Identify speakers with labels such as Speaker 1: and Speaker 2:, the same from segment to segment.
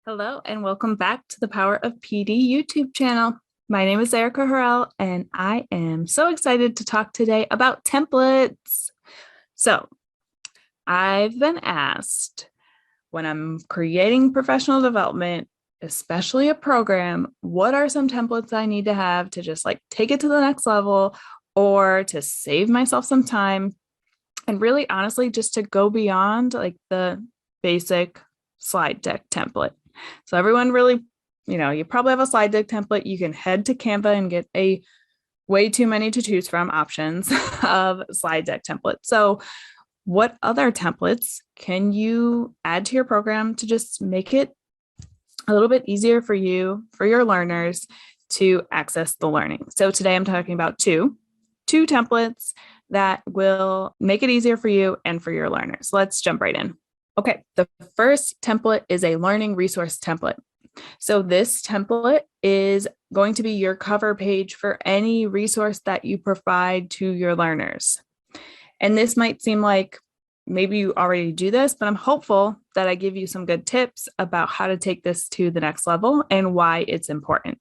Speaker 1: Hello and welcome back to the Power of PD YouTube channel. My name is Erica Harrell and I am so excited to talk today about templates. So, I've been asked when I'm creating professional development, especially a program, what are some templates I need to have to just like take it to the next level or to save myself some time and really honestly just to go beyond like the basic slide deck template. So everyone really, you probably have a slide deck template. You can head to Canva and get a way too many to choose from options of slide deck templates. So what other templates can you add to your program to just make it a little bit easier for you, for your learners to access the learning? So today I'm talking about two templates that will make it easier for you and for your learners. Let's jump right in. Okay, the first template is a learning resource template. So this template is going to be your cover page for any resource that you provide to your learners. And this might seem like maybe you already do this, but I'm hopeful that I give you some good tips about how to take this to the next level and why it's important.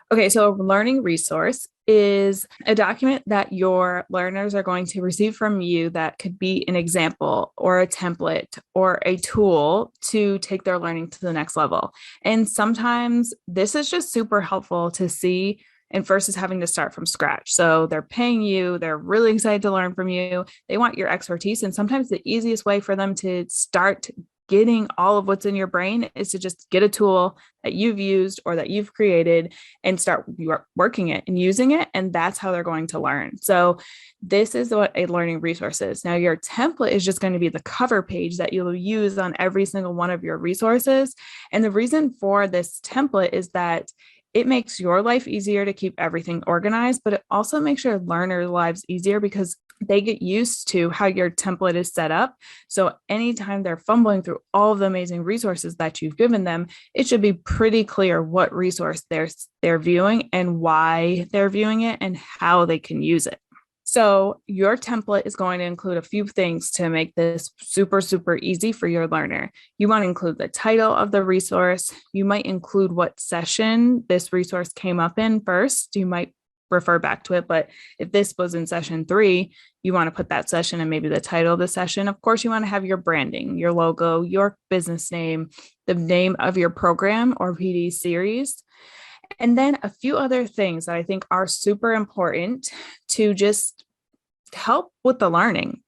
Speaker 1: Okay, so a learning resource is a document that your learners are going to receive from you that could be an example or a template or a tool to take their learning to the next level. And sometimes this is just super helpful to see and versus having to start from scratch. So they're paying you, they're really excited to learn from you, they want your expertise. And sometimes the easiest way for them to start getting all of what's in your brain is to just get a tool that you've used or that you've created and start working it and using it. And that's how they're going to learn. So this is what a learning resource is. Now, your template is just going to be the cover page that you'll use on every single one of your resources. And the reason for this template is that it makes your life easier to keep everything organized, but it also makes your learners' lives easier because they get used to how your template is set up. So anytime they're fumbling through all of the amazing resources that you've given them, it should be pretty clear what resource they're viewing and why they're viewing it and how they can use it. So your template is going to include a few things to make this super, super easy for your learner. You want to include the title of the resource. You might include what session this resource came up in first. You might refer back to it, but if this was in session 3, you want to put that session and maybe the title of the session. Of course, you want to have your branding, your logo, your business name, the name of your program or PD series. And then a few other things that I think are super important to just help with the learning.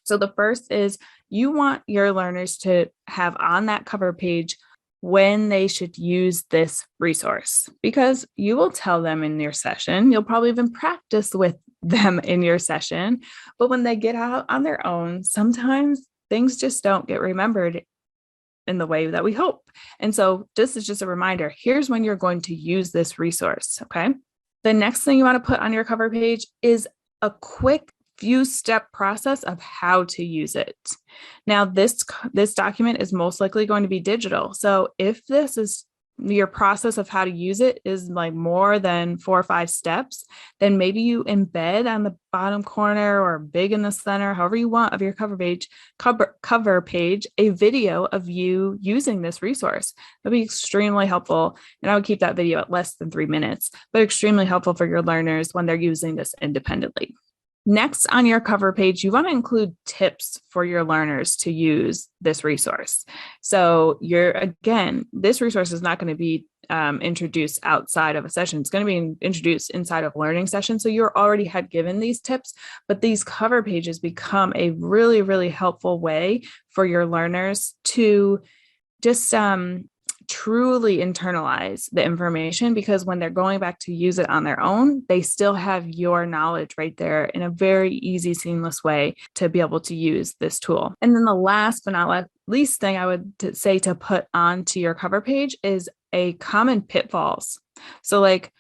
Speaker 1: So the first is you want your learners to have on that cover page when they should use this resource, because you will tell them in your session, you'll probably even practice with them in your session, but when they get out on their own, sometimes things just don't get remembered in the way that we hope. And so this is just a reminder, here's when you're going to use this resource, okay? The next thing you want to put on your cover page is a quick few step process of how to use it. Now, this document is most likely going to be digital. So if this is your process of how to use it is like more than 4 or 5 steps, then maybe you embed on the bottom corner or big in the center, however you want of your cover page, a video of you using this resource. That'd be extremely helpful. And I would keep that video at less than 3 minutes, but extremely helpful for your learners when they're using this independently. Next on your cover page, you want to include tips for your learners to use this resource. So this resource is not going to be introduced outside of a session. It's going to be introduced inside of learning sessions. So you already had given these tips, but these cover pages become a really, really helpful way for your learners to just truly internalize the information, because when they're going back to use it on their own, they still have your knowledge right there in a very easy, seamless way to be able to use this tool. And then the last but not least thing I would say to put onto your cover page is a common pitfalls. So like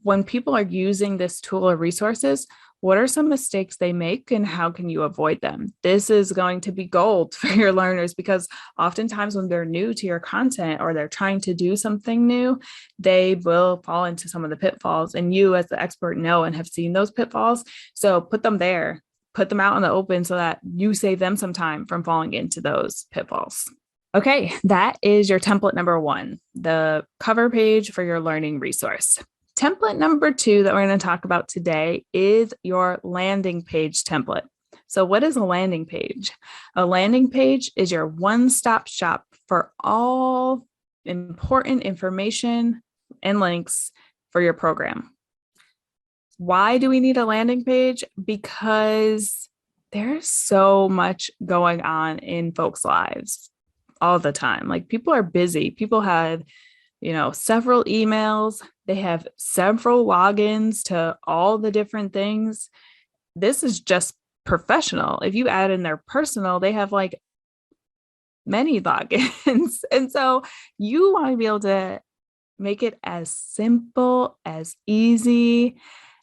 Speaker 1: when people are using this tool or resources, what are some mistakes they make and how can you avoid them? This is going to be gold for your learners, because oftentimes when they're new to your content or they're trying to do something new, they will fall into some of the pitfalls, and you as the expert know and have seen those pitfalls. So put them there, put them out in the open so that you save them some time from falling into those pitfalls. Okay, that is your template number one, the cover page for your learning resource. Template number two that we're going to talk about today is your landing page template. So, what is a landing page? A landing page is your one-stop shop for all important information and links for your program. Why do we need a landing page? Because there's so much going on in folks' lives all the time. Like people are busy. People have, several emails. They have several logins to all the different things. This is just professional. If you add in their personal, they have like many logins. And so you want to be able to make it as simple, as easy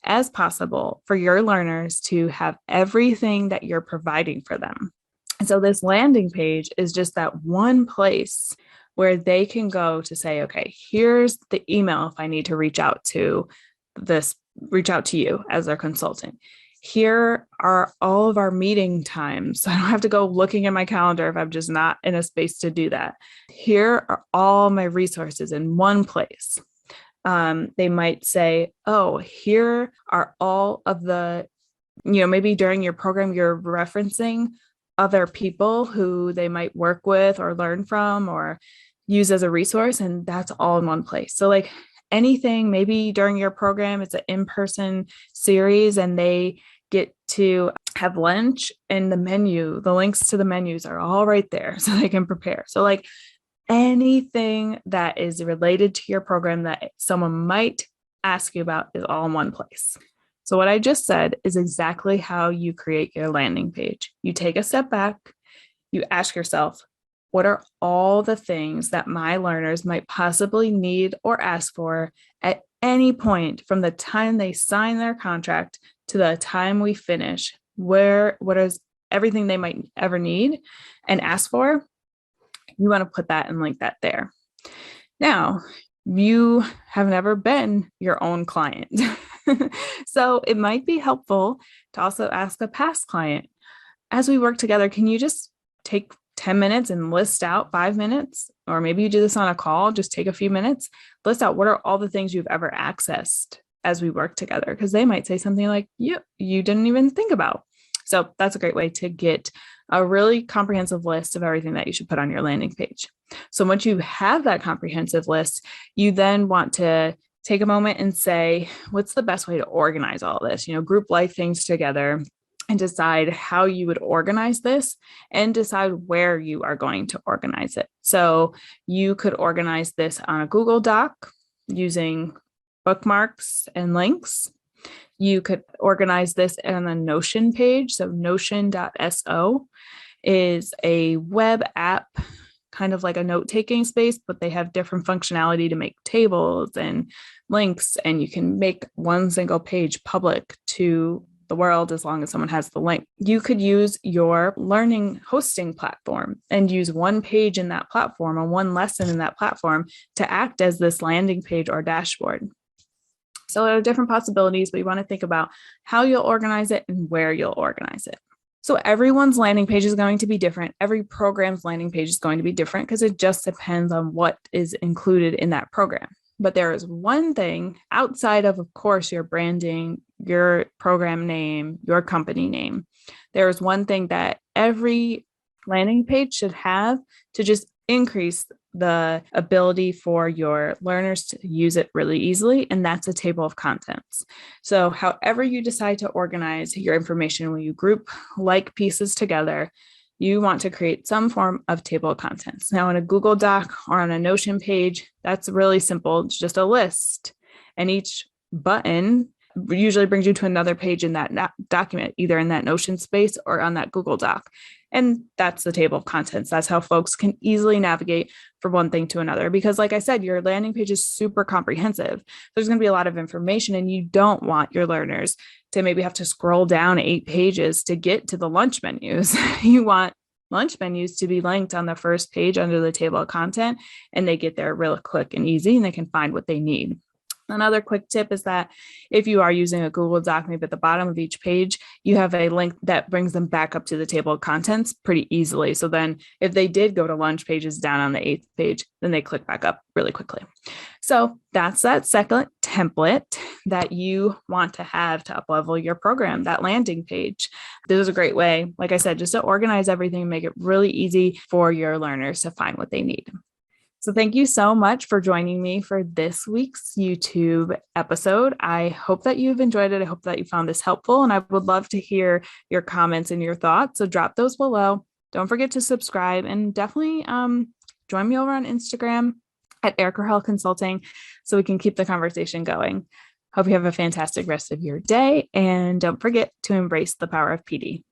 Speaker 1: as possible for your learners to have everything that you're providing for them. And so this landing page is just that one place where they can go to say, okay, here's the email if I need to reach out to you as their consultant. Here are all of our meeting times. So I don't have to go looking at my calendar if I'm just not in a space to do that. Here are all my resources in one place. They might say, oh, here are all of the, maybe during your program, you're referencing other people who they might work with or learn from or use as a resource. And that's all in one place. So like anything, maybe during your program, it's an in-person series and they get to have lunch and the links to the menus are all right there so they can prepare. So like anything that is related to your program that someone might ask you about is all in one place. So what I just said is exactly how you create your landing page. You take a step back, you ask yourself, what are all the things that my learners might possibly need or ask for at any point from the time they sign their contract to the time we finish? What is everything they might ever need and ask for? You want to put that and link that there. Now, you have never been your own client. So it might be helpful to also ask a past client, as we work together, can you just take 10 minutes and list out 5 minutes? Or maybe you do this on a call, just take a few minutes, list out what are all the things you've ever accessed as we work together. Because they might say something like, you didn't even think about. So that's a great way to get a really comprehensive list of everything that you should put on your landing page. So once you have that comprehensive list, you then want to take a moment and say, what's the best way to organize all this? Group like things together and decide how you would organize this and decide where you are going to organize it. So you could organize this on a Google Doc using bookmarks and links. You could organize this on a Notion page. So notion.so is a web app, kind of like a note-taking space, but they have different functionality to make tables and links, and you can make one single page public to the world as long as someone has the link. You could use your learning hosting platform and use one page in that platform or one lesson in that platform to act as this landing page or dashboard. So there are different possibilities, but you want to think about how you'll organize it and where you'll organize it. So everyone's landing page is going to be different. Every program's landing page is going to be different because it just depends on what is included in that program. But there is one thing outside of course, your branding, your program name, your company name. There is one thing that every landing page should have to just increase the ability for your learners to use it really easily, and that's a table of contents. So however you decide to organize your information, when you group like pieces together, you want to create some form of table of contents. Now, in a Google Doc or on a Notion page, that's really simple. It's just a list, and each button usually brings you to another page in that document, either in that Notion space or on that Google Doc. And that's the table of contents. That's how folks can easily navigate from one thing to another. Because like I said, your landing page is super comprehensive. There's going to be a lot of information, and you don't want your learners to maybe have to scroll down 8 pages to get to the lunch menus. You want lunch menus to be linked on the first page under the table of content, and they get there real quick and easy, and they can find what they need. Another quick tip is that if you are using a Google Doc, maybe at the bottom of each page, you have a link that brings them back up to the table of contents pretty easily. So then if they did go to lunch pages down on the 8th page, then they click back up really quickly. So that's that second template that you want to have to up-level your program, that landing page. This is a great way, like I said, just to organize everything and make it really easy for your learners to find what they need. So thank you so much for joining me for this week's YouTube episode. I hope that you've enjoyed it. I hope that you found this helpful, and I would love to hear your comments and your thoughts. So drop those below. Don't forget to subscribe, and definitely join me over on Instagram at Erica Hurrell Consulting so we can keep the conversation going. Hope you have a fantastic rest of your day, and don't forget to embrace the power of PD.